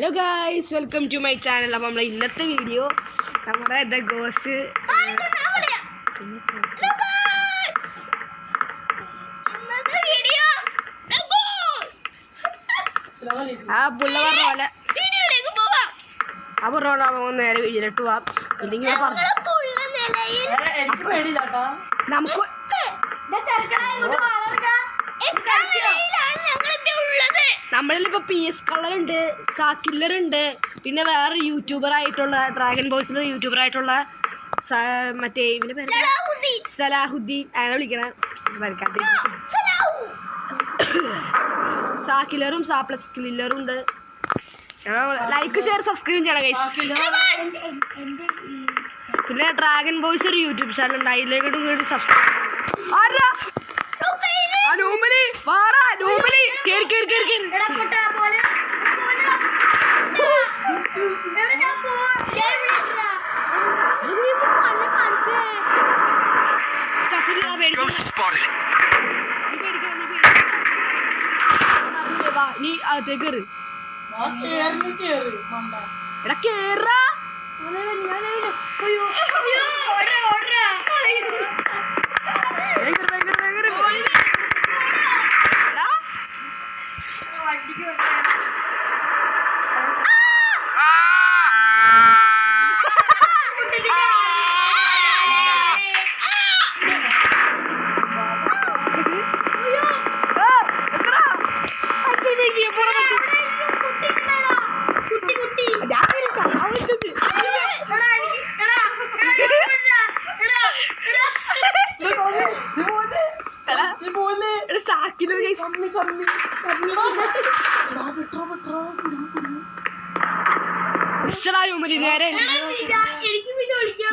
Hello guys, welcome to my channel. അപ്പോൾ നമ്മുടെ ഇന്നത്തെ വീഡിയോ നമ്മുടെ ദ ഗോസ്റ്റ് പുള്ള പറഞ്ഞ പോലെ അപ്പോൾ നേരെ വീഡിയോയിലിട്ട് പോവാം. ഇല്ലെങ്കിൽ നമുക്ക് നമ്മളിലിപ്പോ PS കളറുണ്ട്, സാക്കില്ലറുണ്ട്, പിന്നെ വേറെ യൂട്യൂബർ ആയിട്ടുള്ള ഡ്രാഗൺ ബോയ്സിന്റെ യൂട്യൂബർ ആയിട്ടുള്ള മറ്റേ ഇവന്റെ പേര് സലാഹുദ്ദീൻ, അങ്ങനെ വിളിക്കണ സാക്കില്ലറും സാപ്ലസ് കില്ലറും ഉണ്ട്. ലൈക്ക് ഷെയർ സബ്സ്ക്രൈബ് ചെയ്യണം ഗൈസ്. പിന്നെ ഡ്രാഗൺ ബോയ്സ് ഒരു യൂട്യൂബ് ചാനൽ ഉണ്ട്, അതിലേക്കും കൂടി സബ്സ്ക്രൈബ്. നീ അകത്തേക്ക് കേറ്. എടാ കേറാ.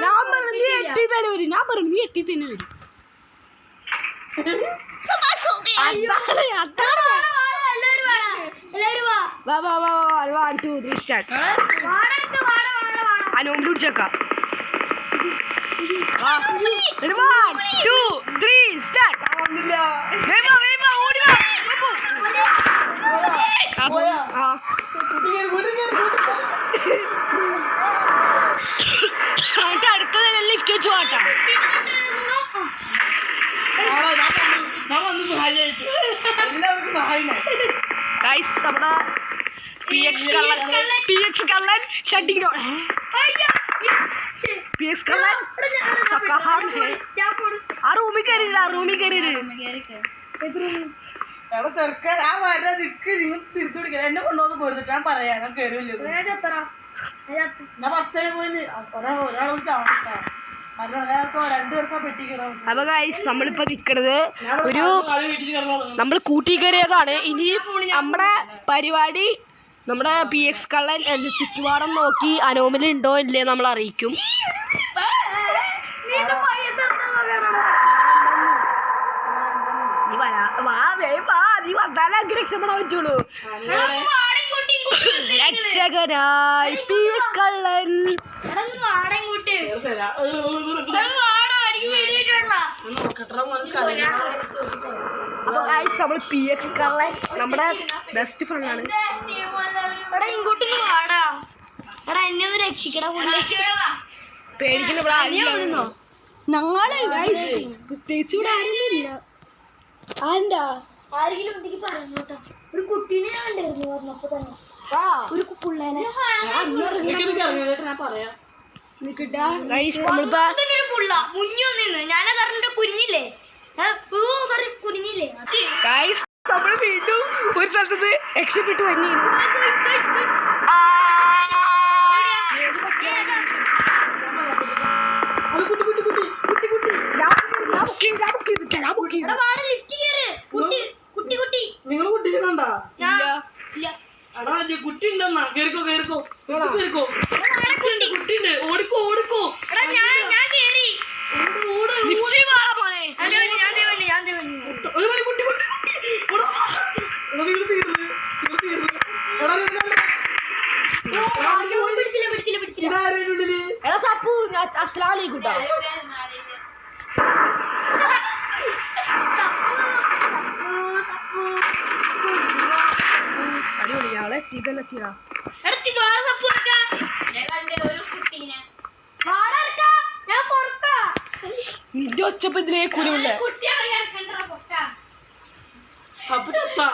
ഞാൻ പറഞ്ഞു നീ എട്ടി തന്നെ വരും. നോമ്പ് പിടിച്ചേക്കാം. അടുത്തത് ലിഫ്റ്റ് വെച്ച് പോട്ടാ. നമ്മുടെ PX കള്ളൻ ഷട്ടിങ് PX കള്ളൻ ആ റൂമിൽ കയറിയില്ല. ചെറുക്കൻ ആ വര നിക്ക് നിങ്ങൾ തിരിച്ചു പിടിക്കണം. എന്നെ കൊണ്ടുവന്ന് പോരുന്നിട്ട് ഞാൻ പറയാം. ഞാൻ കയറില്ല. ഞാൻ ഫസ്റ്റ് പോയി ഒരാളെ അപ്പൊ ഗൈസ്, നമ്മളിപ്പോ നിക്കണത് ഒരു നമ്മൾ കൂട്ടിക്കരയൊക്കെയാണ്. ഇനി നമ്മുടെ പരിപാടി നമ്മുടെ PX കള്ളൻ ചുറ്റുപാടം നോക്കി അനോമലി ഉണ്ടോ ഇല്ലേ നമ്മൾ അറിയിക്കും. നീ വന്നാലേ രക്ഷപ്പെടാൻ പറ്റുള്ളൂ. രക്ഷകനായി PX കള്ളൻ. നമ്മൾ PX കള്ളൻ നമ്മുടെ ബെസ്റ്റ് ഫ്രണ്ടാണ്. പേടിക്കണ ഇവിടെ ആരുന്നോ? ഞങ്ങള് പ്രത്യേകിച്ച് ഇവിടെ ആരുമില്ല. ആണ്ടാ ആരെങ്കിലും ഉണ്ടെങ്കിൽ പറഞ്ഞു കേട്ടോ. ഒരു കുട്ടീനെ കണ്ടായിരുന്നു പറഞ്ഞപ്പോ തന്നെ, ഒരു പിള്ളേനെ. ഞാനറിഞ്ഞ കുരിഞ്ഞില്ലേ കുരിഞ്ഞില്ലേ നമ്മള് വീണ്ടും ഒരു സ്ഥലത്ത് രക്ഷപ്പെട്ടു വന്നി. നിങ്ങള് കുട്ടിയെ കണ്ടാ? എടാ കുട്ടി ഉണ്ടെന്നാ. കേറിക്കോ കുട്ടിണ്ട്. ഓടിക്കോ ഒരു സപ്പു അസ്സലാമലൈക്കും. അടിപൊളി. ഞങ്ങളെ എത്തിക്കല്ല നിന്റെ ഒച്ചപ്പ് ഇതിലേ കുരുമില്ല. അപ്പൊ ചത്താ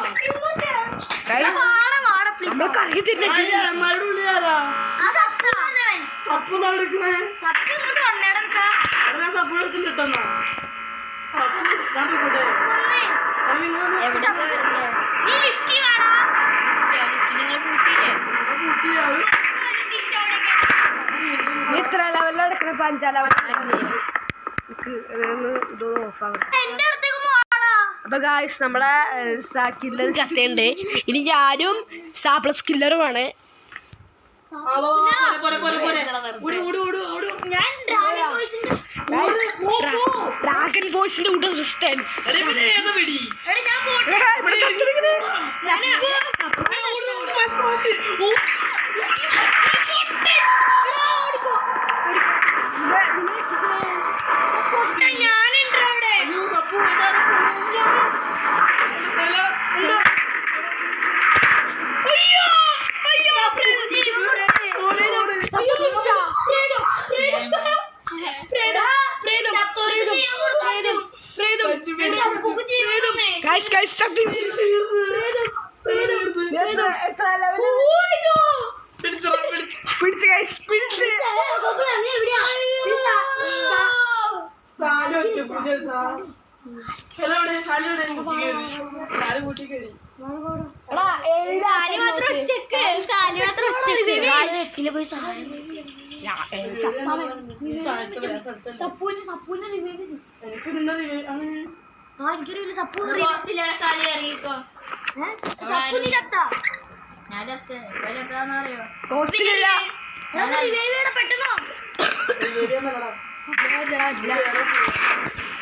നമ്മള് കറങ്ങി തിന്നെ അപ്പൊ നടക്കണേ സപ്പോർട്ട് കിട്ടുന്ന ഇത്ര ലെവലിലെടുക്കണ 5 ലെവലിൽ ഇത് ഓഫാകും. അപ്പൊ ഗായ്സ് നമ്മളെ കില്ലർ ചട്ടയുണ്ട്. ഇനി ഞാനും പ്ലസ് കില്ലറുമാണ്. ഡ്രാഗൺ ബോയ്സിന്റെ കൂടെ ക്രിസ്ത്യൻ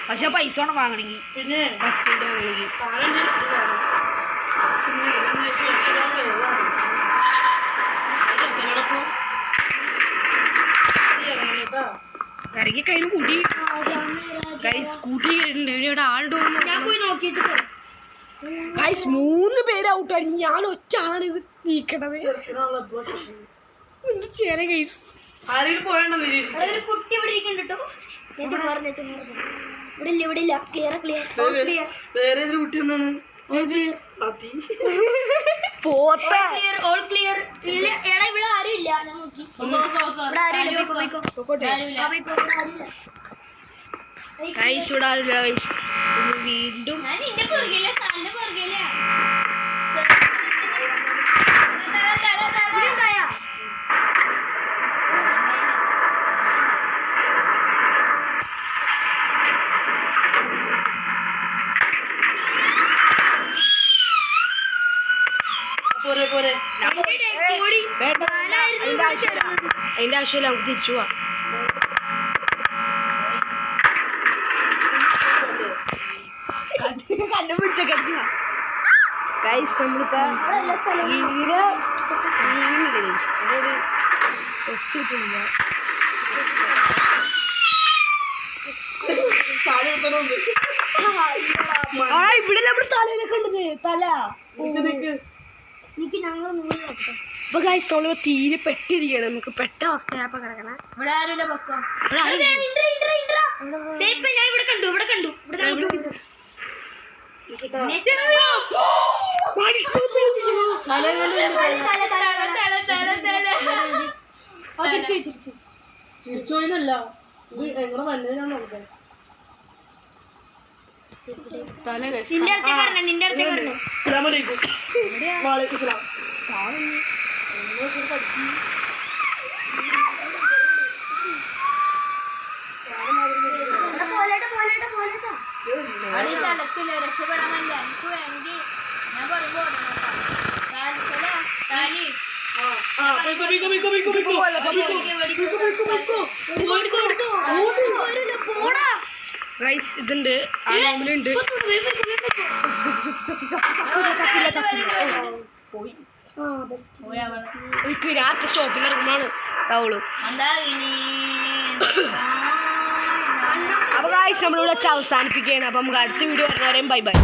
പക്ഷെ പൈസ വേണം വാങ്ങണമെങ്കിൽ. പിന്നെ ഇറങ്ങി കഴിഞ്ഞ് കൂട്ടി ഇവിടെ ആളുണ്ടോ? ഗൈസ് 3 പേര് ഔട്ടായി. ഞാൻ ഒറ്റ ആളാണ് ഇത് നീക്കണത്. എന്ത് ചെയ്യാനാ ഗൈസ്? ആരെങ്കിലും പോയണ്ടോ കുട്ടി ഇവിടെ ഇരിക്കണ്ടോ? ഇവിടെ ഇല്ല. ക്ലിയർ വേറെ ഏതൊരു കുട്ടി ഒന്നാണ് ഓൾ ക്ലിയർ. എടാ ഇവിടെ ആരും ഇല്ല. ഞാൻ നോക്കി ഇവിടെ ആരും വീണ്ടും അതിന്റെ ആവശ്യമില്ല. നമുക്ക് തിരിച്ചു പോവാം. കണ്ടുപിടിച്ച ഗൈസ് നമ്മളിപ്പോ ഇവിടെ നമ്മുടെ തലയിലെ കണ്ടത് തല. അപ്പൊ ഗൈസ് തോന്നുമ്പോ തീരെ പെട്ടിരിക്കണം. നമുക്ക് പെട്ട അവസ്ഥയായപ്പോ കിടക്കണേ. തിരിച്ചുപോയെന്നല്ല ഇത് എങ്ങനെ വന്നതിനാണ് നോക്കാൻ. അസ്സലാമലൈക്കും. വാലൈക്കും സലാം. റൈസ് ഇതുണ്ട്, ആ റൂമിലുണ്ട്. എനിക്ക് രാത്രി സ്റ്റോപ്പിൽ ഇറങ്ങുമ്പോഴാണ് അവള്. അപ്പൊ ഗൈസ് നമ്മളിവിടെ വെച്ച് അവസാനിപ്പിക്കുകയാണ്. അപ്പൊ നമുക്ക് അടുത്ത വീഡിയോ വരുന്നവരെയും ബൈ ബൈ.